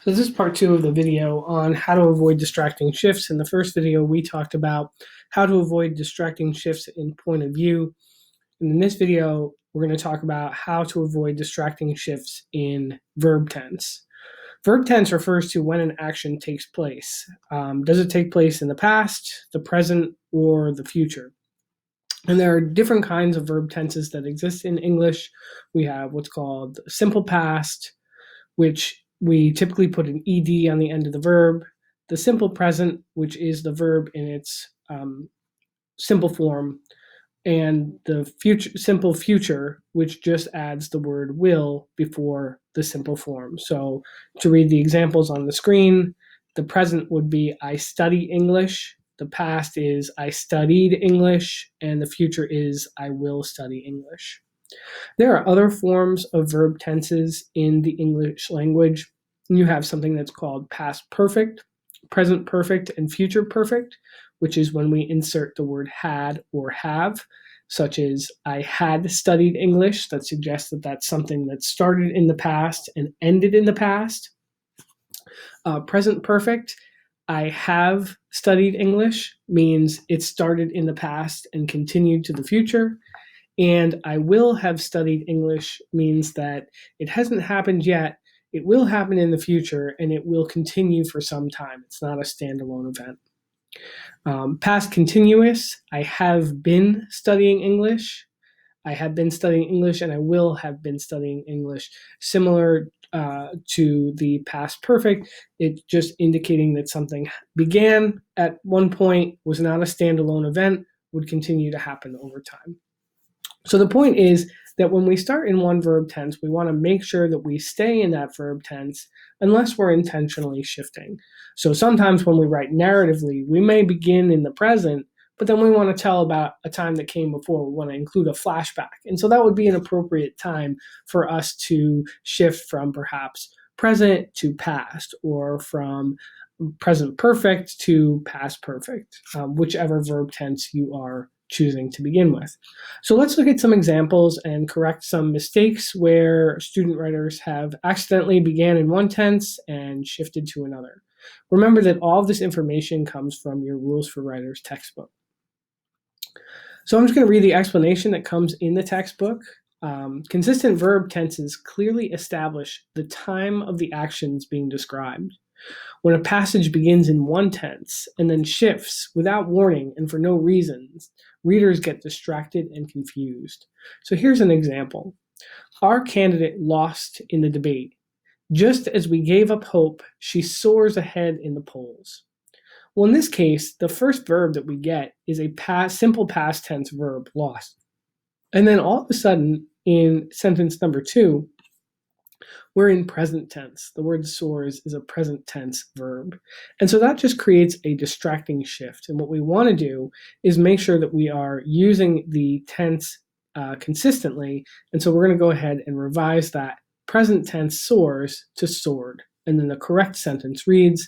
So this is part two of the video on how to avoid distracting shifts. In the first video, we talked about how to avoid distracting shifts in point of view. And in this video, we're going to talk about how to avoid distracting shifts in verb tense. Verb tense refers to when an action takes place. Does it take place in the past, the present, or the future? And there are different kinds of verb tenses that exist in English. We have what's called simple past, which we typically put an ed on the end of the verb, the simple present, which is the verb in its simple form, and the simple future, which just adds the word will before the simple form. So to read the examples on the screen, the present would be I study English, the past is I studied English, and the future is I will study English. There are other forms of verb tenses in the English language. You have something that's called past perfect, present perfect, and future perfect, which is when we insert the word had or have, such as I had studied English. That suggests that that's something that started in the past and ended in the past. Present perfect, I have studied English, means it started in the past and continued to the future. And I will have studied English means that it hasn't happened yet, it will happen in the future, and it will continue for some time. It's not a standalone event. Past continuous, I have been studying English. I have been studying English and I will have been studying English. Similar to the past perfect, it's just indicating that something began at one point, was not a standalone event, would continue to happen over time. So the point is that when we start in one verb tense, we want to make sure that we stay in that verb tense unless we're intentionally shifting. So sometimes when we write narratively, we may begin in the present, but then we want to tell about a time that came before. We want to include a flashback. And so that would be an appropriate time for us to shift from perhaps present to past, or from present perfect to past perfect, whichever verb tense you are choosing to begin with. So let's look at some examples and correct some mistakes where student writers have accidentally began in one tense and shifted to another. Remember that all of this information comes from your Rules for Writers textbook. So I'm just going to read the explanation that comes in the textbook. Consistent verb tenses clearly establish the time of the actions being described. When a passage begins in one tense and then shifts without warning and for no reasons, readers get distracted and confused. So here's an example. Our candidate lost in the debate. Just as we gave up hope, she soars ahead in the polls. Well, in this case, the first verb that we get is a simple past tense verb, lost. And then all of a sudden, in sentence number 2, we're in present tense. The word soars is a present tense verb. And so that just creates a distracting shift. And what we want to do is make sure that we are using the tense consistently. And so we're going to go ahead and revise that present tense soars to soared. And then the correct sentence reads,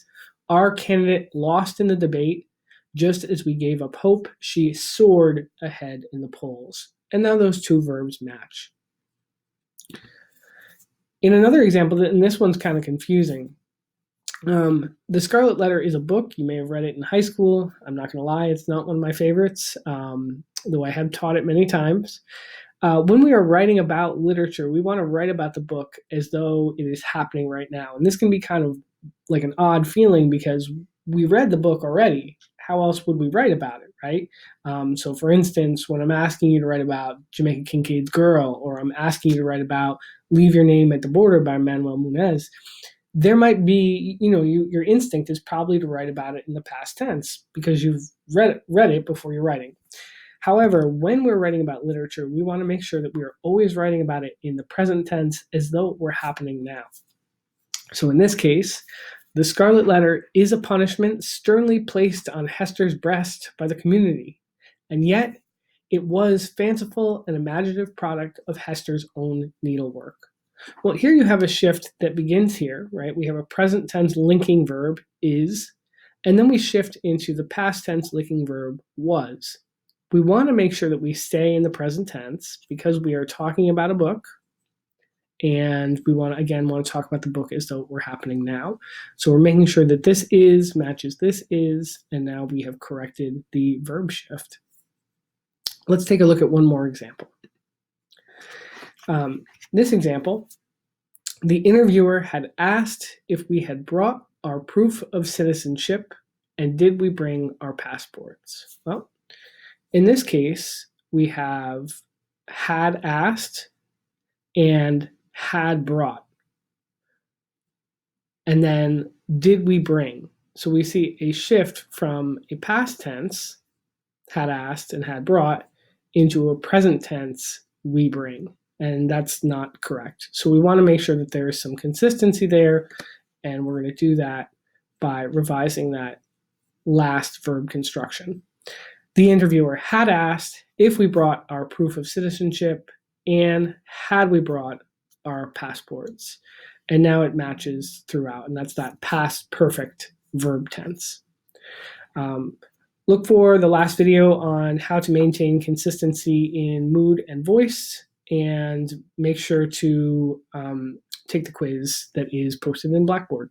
our candidate lost in the debate. Just as we gave up hope, she soared ahead in the polls. And now those two verbs match. In another example, and this one's kind of confusing, The Scarlet Letter is a book. You may have read it in high school. I'm not going to lie, it's not one of my favorites, though I have taught it many times. When we are writing about literature, we want to write about the book as though it is happening right now. And this can be kind of like an odd feeling because we read the book already. How else would we write about it, right? So for instance, when I'm asking you to write about Jamaica Kincaid's Girl, or I'm asking you to write about Leave Your Name at the Border by Manuel Munoz, there might be, your instinct is probably to write about it in the past tense because you've read it before you're writing. However, when we're writing about literature, we want to make sure that we are always writing about it in the present tense as though it were happening now. So in this case, the Scarlet Letter is a punishment sternly placed on Hester's breast by the community, and yet it was fanciful and imaginative product of Hester's own needlework. Well, here you have a shift that begins here, right? We have a present tense linking verb, is, and then we shift into the past tense linking verb, was. We want to make sure that we stay in the present tense because we are talking about a book, and we want to talk about the book as though it were happening now. So we're making sure that this is matches this is, and now we have corrected the verb shift. Let's take a look at one more example. This example, the interviewer had asked if we had brought our proof of citizenship, and did we bring our passports? Well, in this case, we have had asked and had brought. And then did we bring? So we see a shift from a past tense, had asked and had brought, into a present tense, we bring. And that's not correct. So we want to make sure that there is some consistency there, and we're going to do that by revising that last verb construction. The interviewer had asked if we brought our proof of citizenship, and had we brought our passports. And now it matches throughout, and that's that past perfect verb tense. Look for the last video on how to maintain consistency in mood and voice, and make sure to take the quiz that is posted in Blackboard.